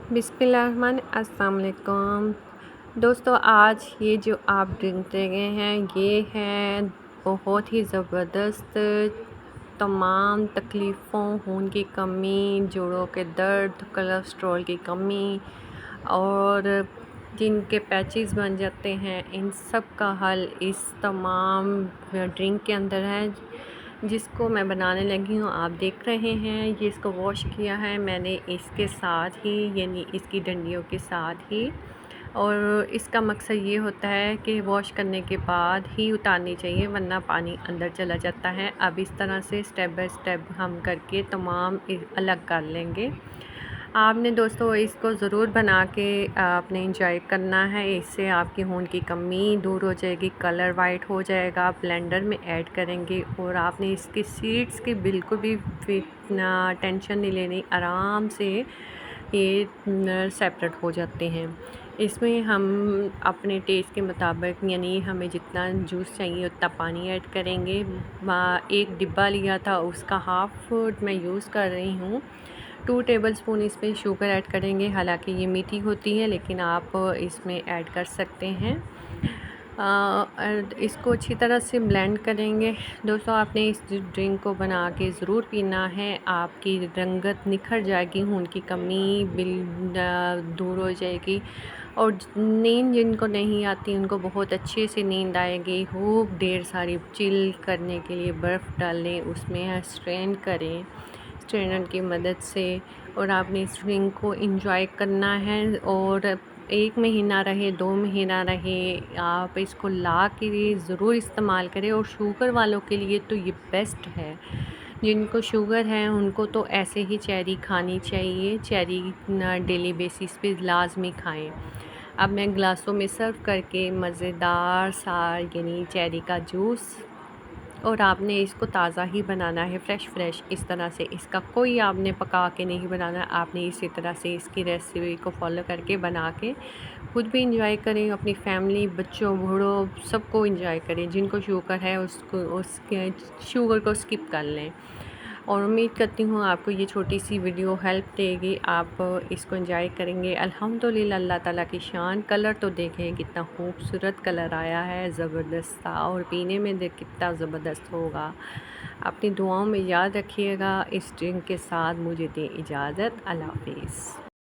बिस्मिल्लाहिर्रहमान अस्सलाम वालेकुम। दोस्तों, आज ये जो आप ड्रिंक दे गए हैं ये है बहुत ही ज़बरदस्त। तमाम तकलीफ़ों, खून की कमी, जोड़ों के दर्द, कोलेस्ट्रॉल की कमी और जिनके पैचेस बन जाते हैं, इन सब का हल इस तमाम ड्रिंक के अंदर है, जिसको मैं बनाने लगी हूँ। आप देख रहे हैं ये इसको वॉश किया है मैंने इसके साथ ही, यानी इसकी डंडियों के साथ ही। और इसका मकसद ये होता है कि वॉश करने के बाद ही उतारनी चाहिए, वरना पानी अंदर चला जाता है। अब इस तरह से स्टेप बाय स्टेप हम करके तमाम अलग कर लेंगे। आपने दोस्तों इसको ज़रूर बना के आपने इंजॉय करना है। इससे आपकी खून की कमी दूर हो जाएगी, कलर वाइट हो जाएगा। ब्लेंडर में ऐड करेंगे और आपने इसकी सीड्स की बिल्कुल भी टेंशन नहीं लेनी, आराम से ये सेपरेट हो जाते हैं। इसमें हम अपने टेस्ट के मुताबिक, यानी हमें जितना जूस चाहिए उतना पानी ऐड करेंगे। एक डिब्बा लिया था, उसका हाफ़ मैं यूज़ कर रही हूँ। 2 टेबलस्पून इसमें शुगर ऐड करेंगे। हालांकि ये मीठी होती है, लेकिन आप इसमें ऐड कर सकते हैं। इसको अच्छी तरह से ब्लेंड करेंगे। दोस्तों, आपने इस ड्रिंक को बना के ज़रूर पीना है। आपकी रंगत निखर जाएगी, खून की कमी दूर हो जाएगी। और नींद जिनको नहीं आती उनको बहुत अच्छे से नींद आएगी। खूब ढेर सारी चिल करने के लिए बर्फ़ डालें, उसमें स्ट्रेन करें स्ट्रेनर की मदद से, और आपने इस ड्रिंक को एंजॉय करना है। और 1 महीना रहे, 2 महीना रहे, आप इसको ला के ज़रूर इस्तेमाल करें। और शुगर वालों के लिए तो ये बेस्ट है। जिनको शुगर है उनको तो ऐसे ही चेरी खानी चाहिए। चेरी डेली बेसिस पे लाजमी खाएं। अब मैं ग्लासों में सर्व करके मज़ेदार सा, यानी चेरी का जूस, और आपने इसको ताज़ा ही बनाना है, फ्रेश इस तरह से। इसका कोई आपने पका के नहीं बनाना, आपने इसी तरह से इसकी रेसिपी को फॉलो करके बना के खुद भी इंजॉय करें, अपनी फैमिली, बच्चों, बूढ़ों, सबको इंजॉय करें। जिनको शुगर है उसको उसके शुगर को स्किप कर लें। और उम्मीद करती हूँ आपको ये छोटी सी वीडियो हेल्प देगी, आप इसको एंजॉय करेंगे। अल्हम्दुलिल्लाह, अल्लाह ताला की शान। कलर तो देखें कितना खूबसूरत कलर आया है, ज़बरदस्त सा, और पीने में देख कितना ज़बरदस्त होगा। अपनी दुआओं में याद रखिएगा। इस ड्रिंक के साथ मुझे दें इजाज़त। अल्लाह हाफ़िज़।